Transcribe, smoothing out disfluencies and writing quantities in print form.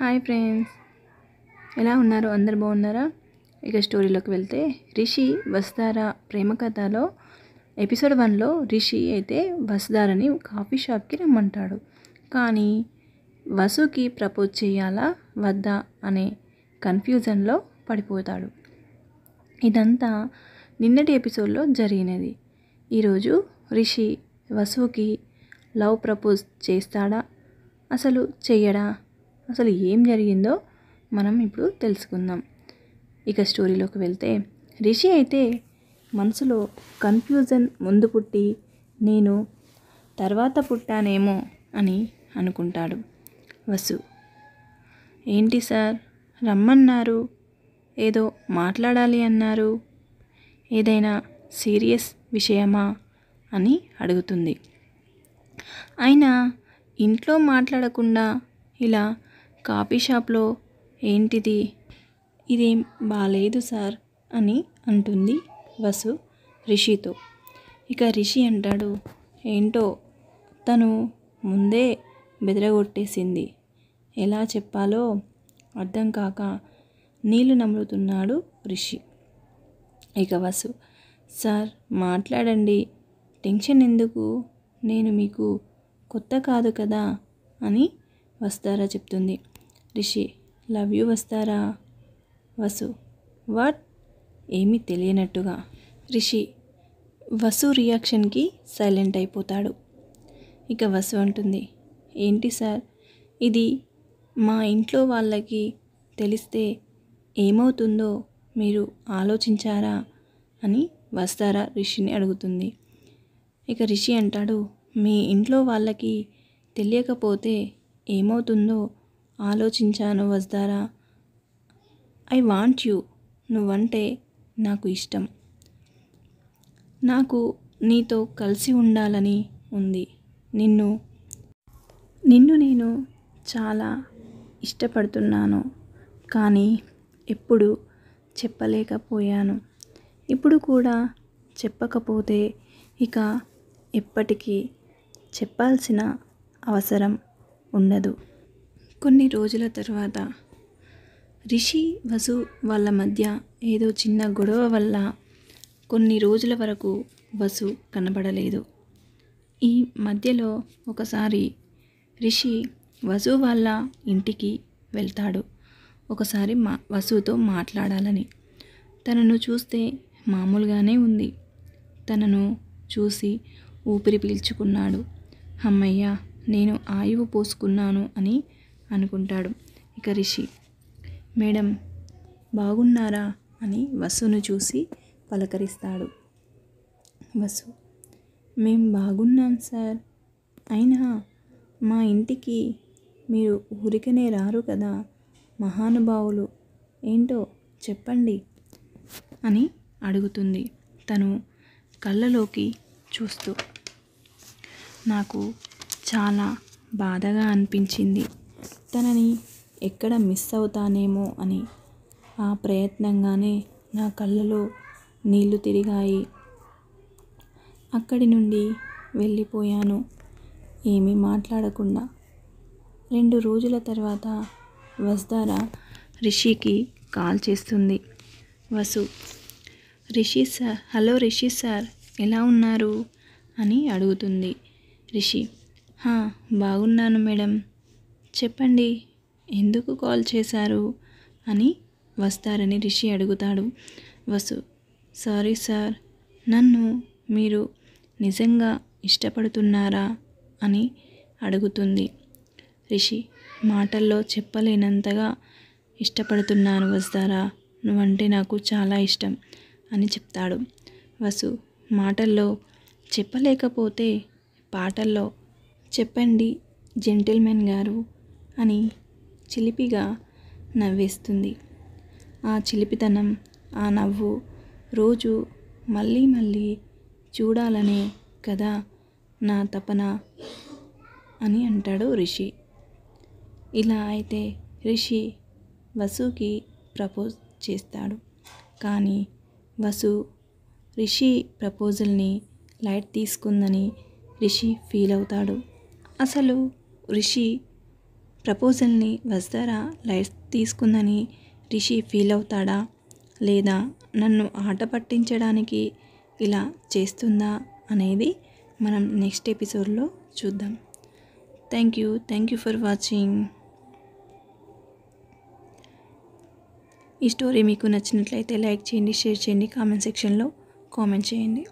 Hi friends, ఎలా ఉన్నారు? అందరు బాగున్నారా? ఇక స్టోరీలోకి వెళ్తే, రిషి వసుధార ప్రేమ కథలో ఎపిసోడ్ 1లో రిషి అయితే వసుధారని కాఫీ షాప్కి రమ్మంటాడు. కానీ వసుకి ప్రపోజ్ చేయాలా వద్దా అనే కన్ఫ్యూజన్లో పడిపోతాడు. ఇదంతా నిన్నటి ఎపిసోడ్లో జరిగినది. ఈరోజు రిషి వసుకి లవ్ ప్రపోజ్ చేస్తాడా, అసలు చెయ్యడా, అసలు ఏం జరిగిందో మనం ఇప్పుడు తెలుసుకుందాం. ఇక స్టోరీలోకి వెళ్తే, రిషి అయితే మనసులో కన్ఫ్యూజన్ ముందు పుట్టి నేను తర్వాత పుట్టానేమో అని అనుకుంటాడు. వసు, ఏంటి సార్ రమ్మన్నారు, ఏదో మాట్లాడాలి అన్నారు, ఏదైనా సీరియస్ విషయమా అని అడుగుతుంది. అయినా ఇంట్లో మాట్లాడకుండా ఇలా కాఫీ షాప్లో ఏంటిది, ఇదేం బాలేదు సార్ అని అంటుంది వసు రిషితో. ఇక రిషి అంటాడు, ఏంటో తను ముందే బెదరగొట్టేసింది, ఎలా చెప్పాలో అర్థం కాక నీళ్లు నములుతున్నాడు రిషి. ఇక వసు, సార్ మాట్లాడండి, టెన్షన్ ఎందుకు, నేను మీకు కొత్త కాదు కదా అని వసుధార చెప్తుంది. Rishi, love you Vasudhara. Vasu, what? ఏమీ తెలియనట్టుగా. రిషి వసు రియాక్షన్కి సైలెంట్ అయిపోతాడు. ఇక వసు అంటుంది, ఏంటి సార్ ఇది మా ఇంట్లో వాళ్ళకి తెలిస్తే ఏమవుతుందో మీరు ఆలోచించారా అని వసుధార రిషిని అడుగుతుంది. ఇక రిషి అంటాడు, మీ ఇంట్లో వాళ్ళకి తెలియకపోతే ఏమవుతుందో ఆలోచించాను వసుధార. ఐ వాంట్ యూ, నువ్వంటే నాకు ఇష్టం, నాకు నీతో కలిసి ఉండాలని ఉంది, నిన్ను నేను చాలా ఇష్టపడుతున్నాను, కానీ ఎప్పుడు చెప్పలేకపోయాను, ఇప్పుడు కూడా చెప్పకపోతే ఇక ఎప్పటికీ చెప్పాల్సిన అవసరం ఉండదు. కొన్ని రోజుల తర్వాత రిషి వసు వాళ్ళ మధ్య ఏదో చిన్న గొడవ వల్ల కొన్ని రోజుల వరకు వసు కనబడలేదు. ఈ మధ్యలో ఒకసారి రిషి వసు వాళ్ళ ఇంటికి వెళ్తాడు. ఒకసారి వసుతో మాట్లాడాలని. తనను చూస్తే మామూలుగానే ఉంది. తనను చూసి ఊపిరి పీల్చుకున్నాడు. అమ్మయ్య, నేను ఆయువు పోసుకున్నాను అని అనుకుంటాడు. ఇక రిషి, మేడం బాగున్నారా అని వసును చూసి పలకరిస్తాడు. వసు, మేం బాగున్నాం సార్, అయినా మా ఇంటికి మీరు ఊరికనే రారు కదా, మహానుభావులు, ఏంటో చెప్పండి అని అడుగుతుంది తను కళ్ళలోకి చూస్తూ. నాకు చాలా బాధగా అనిపించింది, తనని ఎక్కడ మిస్ అవుతానేమో అని. ఆ ప్రయత్నంగానే నా కళ్ళలో నీళ్లు తిరిగాయి. అక్కడి నుండి వెళ్ళిపోయాను ఏమీ మాట్లాడకుండా. 2 రోజుల తర్వాత వసుధార రిషికి కాల్ చేస్తుంది. Vasu, Rishi sir, hello Rishi sir, ఎలా ఉన్నారు అని అడుగుతుంది. రిషి, బాగున్నాను మేడం, చెప్పండి ఎందుకు కాల్ చేశారు అని వసుధారని రిషి అడుగుతాడు. వసు, సారీ సార్, నన్ను మీరు నిజంగా ఇష్టపడుతున్నారా అని అడుగుతుంది. రిషి, మాటల్లో చెప్పలేనంతగా ఇష్టపడుతున్నాను వసుధార, నువ్వంటే నాకు చాలా ఇష్టం అని చెప్తాడు. వసు, మాటల్లో చెప్పలేకపోతే పాటల్లో చెప్పండి జెంటిల్మెన్ గారు అని చిలిపిగా నవ్వేస్తుంది. ఆ చిలిపితనం, ఆ నవ్వు రోజు మళ్ళీ మళ్ళీ చూడాలనే కదా నా తపన అని అంటాడు రిషి. ఇలా అయితే రిషి వసుకి ప్రపోజ్ చేస్తాడు. కానీ వసు రిషి ప్రపోజల్ని లైట్ తీసుకుందని రిషి ఫీల్ అవుతాడు. అసలు రిషి ప్రపోజల్ని వస్తారా లైట్ తీసుకుందని రిషి ఫీల్ అవుతాడా, లేదా నన్ను ఆట పట్టించడానికి ఇలా చేస్తుందా అనేది మనం నెక్స్ట్ ఎపిసోడ్లో చూద్దాం. Thank you for watching. ఈ స్టోరీ మీకు నచ్చినట్లయితే లైక్ చేయండి, షేర్ చేయండి, కామెంట్ సెక్షన్లో కామెంట్ చేయండి.